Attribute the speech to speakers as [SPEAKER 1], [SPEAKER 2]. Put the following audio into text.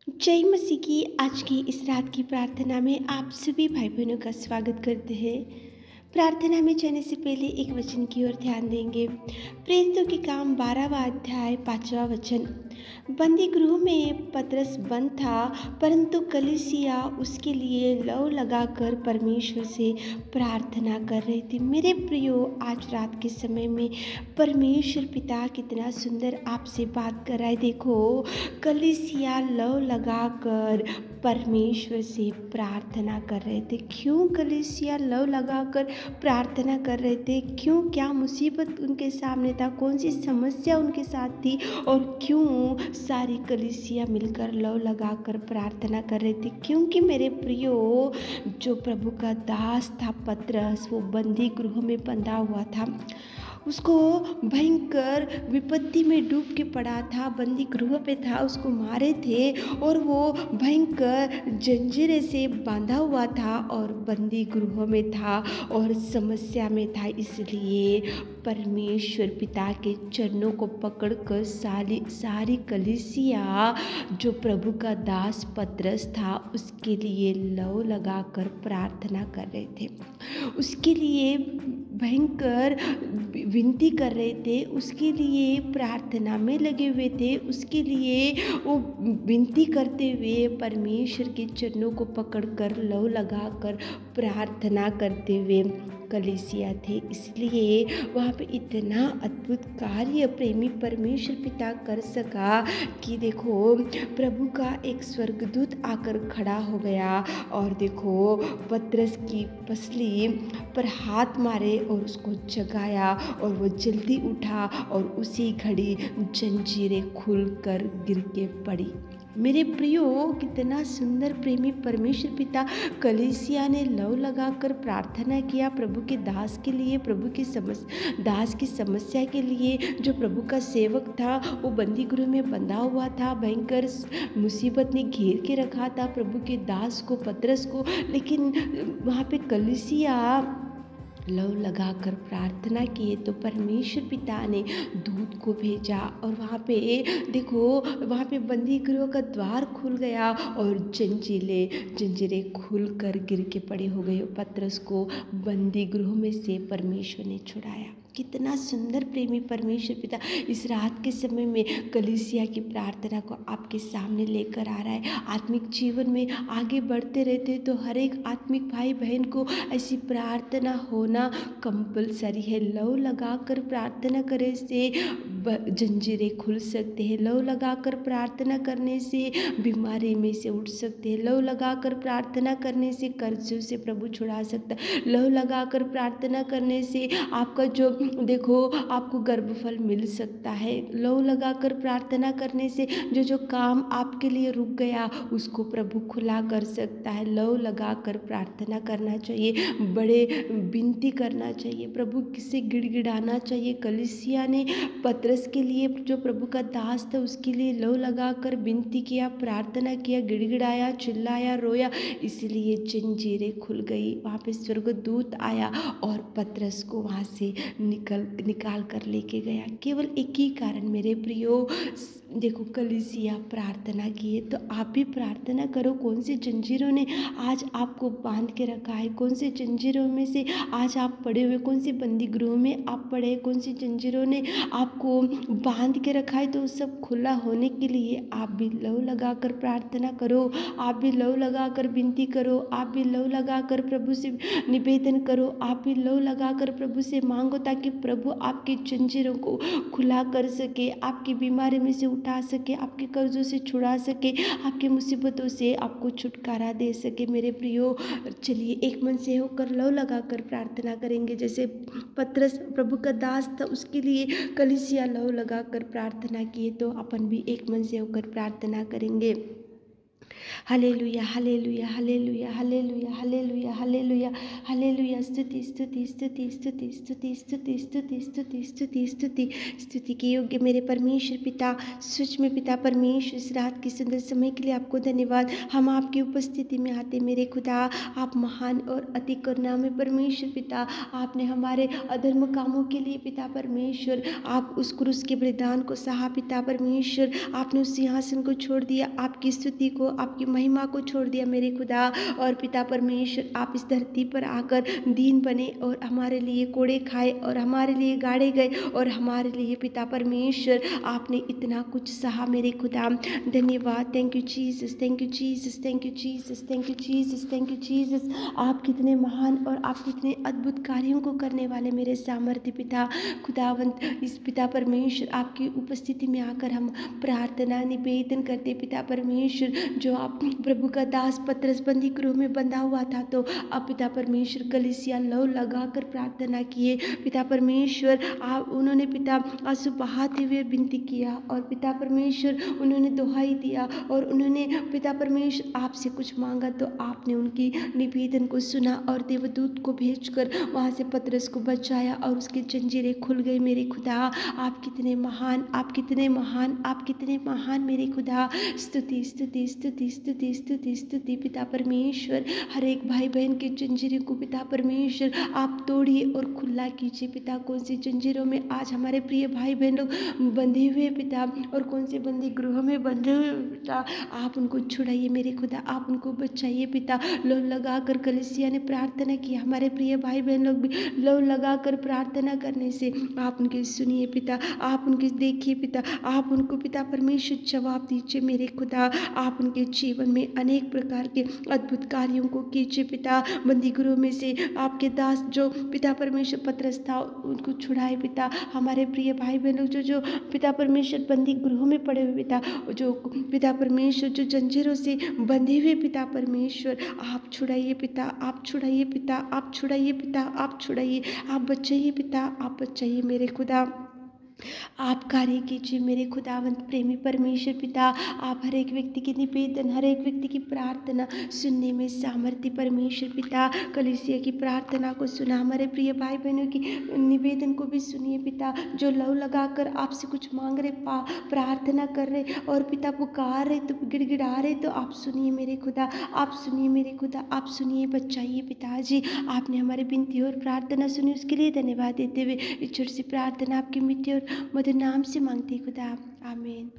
[SPEAKER 1] जय मसीह की आज की इस रात की प्रार्थना में आप सभी भाई बहनों का स्वागत करते हैं। प्रार्थना में जाने से पहले एक वचन की ओर ध्यान देंगे। प्रेरितों के काम 12वां अध्याय 5वां वचन। बंदी गृह में पतरस बंद था, परंतु कलीसिया उसके लिए लौ लगाकर परमेश्वर से प्रार्थना कर रही थी। मेरे प्रियो, आज रात के समय में परमेश्वर पिता कितना सुंदर आपसे बात कर रहा है। देखो, कलीसिया लौ लगाकर परमेश्वर से प्रार्थना कर रहे थे। क्यों कलीसिया लौ लगाकर प्रार्थना कर रहे थे? क्यों? क्या मुसीबत उनके सामने था? कौन सी समस्या उनके साथ थी? और क्यों सारी कलीसिया मिलकर लौ लगाकर प्रार्थना कर रहे थे? क्योंकि मेरे प्रियो, जो प्रभु का दास था पतरस, वो बंदी गृह में बंधा हुआ था। उसको भयंकर विपत्ति में डूब के पड़ा था, बंदी गृह पे था, उसको मारे थे और वो भयंकर जंजीरें से बांधा हुआ था और बंदी गृह में था और समस्या में था। इसलिए परमेश्वर पिता के चरणों को पकड़कर सारी कलीसिया, जो प्रभु का दास पतरस था, उसके लिए लौ लगाकर प्रार्थना कर रहे थे। उसके लिए भयंकर विनती कर रहे थे, उसके लिए प्रार्थना में लगे हुए थे, उसके लिए वो विनती करते हुए परमेश्वर के चरणों को पकड़कर लौ लगाकर प्रार्थना करते हुए कलीसिया थे। इसलिए वहाँ पे इतना अद्भुत कार्य प्रेमी परमेश्वर पिता कर सका कि देखो, प्रभु का एक स्वर्गदूत आकर खड़ा हो गया और देखो, पतरस की पसली पर हाथ मारे और उसको जगाया और वो जल्दी उठा और उसी घड़ी जंजीरें खुलकर गिर के पड़ी। मेरे प्रियो, कितना सुंदर प्रेमी परमेश्वर पिता कलीसिया ने लौ लगाकर प्रार्थना किया प्रभु के दास के लिए, प्रभु के दास की समस्या के लिए। जो प्रभु का सेवक था वो बंदी गृह में बंधा हुआ था, भयंकर मुसीबत ने घेर के रखा था प्रभु के दास को, पतरस को, लेकिन वहाँ पे कलीसिया लौ लगाकर प्रार्थना किए तो परमेश्वर पिता ने दूत को भेजा और वहाँ पे देखो, वहाँ पे बंदी गृह का द्वार खुल गया और जंजीरें खुलकर गिर के पड़ी हो गई। पतरस को बंदी गृह में से परमेश्वर ने छुड़ाया। कितना सुंदर प्रेमी परमेश्वर पिता इस रात के समय में कलीसिया की प्रार्थना को आपके सामने लेकर आ रहा है। आत्मिक जीवन में आगे बढ़ते रहते तो हर एक आत्मिक भाई बहन को ऐसी प्रार्थना होना कंपलसरी है। लौ लगाकर प्रार्थना करने से जंजीरें खुल सकते हैं। लौ लगाकर प्रार्थना करने से बीमारी में से उठ सकते हैं। लौ लगाकर प्रार्थना करने से कर्जों से प्रभु छुड़ा सकता है। लौ लगाकर प्रार्थना करने से आपका जो देखो, आपको गर्भफल मिल सकता है। लौ लगाकर प्रार्थना करने से जो काम आपके लिए रुक गया उसको प्रभु खुला कर सकता है। लौ लगाकर प्रार्थना करना चाहिए, बड़े विनती करना चाहिए, प्रभु से गिड़गिड़ाना चाहिए। कलीसिया ने पतरस के लिए, जो प्रभु का दास था, उसके लिए लौ लगाकर विनती किया, प्रार्थना किया, गिड़गिड़ाया, चिल्लाया, रोया, इसलिए जंजीरें खुल गई। वहाँ पे स्वर्गदूत आया और पतरस को वहाँ से निकाल कर लेके गया। केवल एक ही कारण मेरे प्रियो, देखो, कलीसिया प्रार्थना किए तो आप भी प्रार्थना करो। कौन सी जंजीरों ने आज आपको बांध के रखा है? कौन से जंजीरों में से आज आप पड़े हुए? कौन सी बंदी गृह में आप पड़े? कौन सी जंजीरों ने आपको बांध के रखा है? तो सब खुला होने के लिए आप भी लौ लगाकर प्रार्थना करो, आप भी लौ लगाकर विनती करो, आप भी लौ लगाकर प्रभु से निवेदन करो, आप भी लौ लगाकर प्रभु से मांगो, ताकि प्रभु आपकी जंजीरों को खुला कर सके, आपकी बीमारी में से उठा सके, आपके कर्जों से छुड़ा सके, आपकी मुसीबतों से आपको छुटकारा दे सके। मेरे प्रियो, चलिए एक मन से होकर लौ लगाकर प्रार्थना करेंगे। जैसे पतरस प्रभु का दास था, उसके लिए कलीसिया लौ लगाकर प्रार्थना किए, तो अपन भी एक मन से होकर प्रार्थना करेंगे। Hallelujah, hallelujah, hallelujah, hallelujah, hallelujah, hallelujah, hallelujah. स्तुति, स्तुति, स्तुति, स्तुति, स्तुति, स्तुति, स्तुति, स्तुति, स्तुति, स्तुति, स्तुति के योग्य मेरे परमेश्वर पिता, सच में पिता परमेश्वर, इस रात की सुंदर समय के लिए आपको धन्यवाद। हम आपकी उपस्थिति में आते मेरे खुदा, आप महान और अति करुणामय परमेश्वर पिता, आपने हमारे अधर्म कामों के लिए पिता परमेश्वर, आप उस क्रूस के बलिदान को सहा पिता परमेश्वर, आपने उस सिंहासन को छोड़ दिया, आपकी स्तुति को, आपकी महिमा को छोड़ दिया मेरे खुदा। और पिता परमेश्वर, आप इस धरती पर आकर दीन बने और हमारे लिए कोड़े खाए और हमारे लिए गाड़े गए और हमारे लिए पिता परमेश्वर आपने इतना कुछ सहा मेरे खुदा। धन्यवाद। Thank you Jesus, thank you Jesus, thank you Jesus, thank you Jesus, thank you Jesus. आप कितने महान और आप कितने अद्भुत कार्यों को करने वाले मेरे सामर्थ्य पिता खुदावंत, इस पिता परमेश्वर आपकी उपस्थिति में आकर हम प्रार्थना निवेदन करते पिता परमेश्वर, जो आप प्रभु का दास पतरस बंदी गृह में बंधा हुआ था, तो अब पिता परमेश्वर कलीसिया लौ लगाकर प्रार्थना किए पिता परमेश्वर, आप उन्होंने पिता आंसू बहाते हुए विनती किया और पिता परमेश्वर उन्होंने दुहाई दिया और उन्होंने पिता परमेश्वर आपसे कुछ मांगा, तो आपने उनकी निवेदन को सुना और देवदूत को भेजकर वहाँ से पतरस को बचाया और उसकी जंजीरें खुल गई मेरे खुदा। आप कितने महान, आप कितने महान, आप कितने महान मेरे खुदा। स्तुति, स्तुति, स्तुति, स्तुति, स्तुति, स्तुति पिता परमेश्वर। हर एक भाई बहन की जंजीरों को पिता परमेश्वर आप तोड़िए और खुला कीजिए पिता। कौन सी जंजीरों में आज हमारे प्रिय भाई बहन लोग बंधे हुए पिता, और कौन से बंदी गृह में बंधे हुए पिता, आप उनको छुड़ाइए मेरे खुदा, आप उनको बचाइए पिता। लो लगा कर कलीसिया ने प्रार्थना की, हमारे प्रिय भाई बहन लोग भी लो लगा कर प्रार्थना करने से आप उनकी सुनिए पिता, आप उनकी देखिए पिता, आप उनको पिता परमेश्वर जवाब दीजिए मेरे खुदा। आप उनके जीवन में अनेक प्रकार के अद्भुत कार्यों को कीजिए पिता। बंदी गृह में से आपके दास जो पिता परमेश्वर पतरस था उनको छुड़ाए पिता। हमारे प्रिय भाई बहनों जो पिता परमेश्वर बंदी गृह में पड़े हुए पिता, जो पिता परमेश्वर जो जंजीरों से बंधे हुए पिता परमेश्वर, आप छुड़ाइए पिता, आप छुड़ाइए पिता, आप छुड़ाइए पिता, आप छुड़ाइए, आप बचाइए पिता, आप बचाइए मेरे खुदा। आप कार्य कीजिए मेरे खुदावंत प्रेमी परमेश्वर पिता। आप हर एक व्यक्ति की निवेदन, हर एक व्यक्ति की प्रार्थना सुनने में सामर्थ्य परमेश्वर पिता। कलीसिया की प्रार्थना को सुना, हमारे प्रिय भाई बहनों की निवेदन को भी सुनिए पिता, जो लव लगाकर आपसे कुछ मांग रहे, प्रार्थना कर रहे और पिता पुकार रहे, तो गिड़गिड़ा रहे, तो आप सुनिए मेरे खुदा, आप सुनिए मेरे खुदा, आप सुनिए, बचाइए पिताजी। आपने हमारे विनती और प्रार्थना सुनी, उसके लिए धन्यवाद देते हुए इस छोटी सी प्रार्थना आपकी मिट्टी और मधुर नाम से मांगते खुदा, आमीन।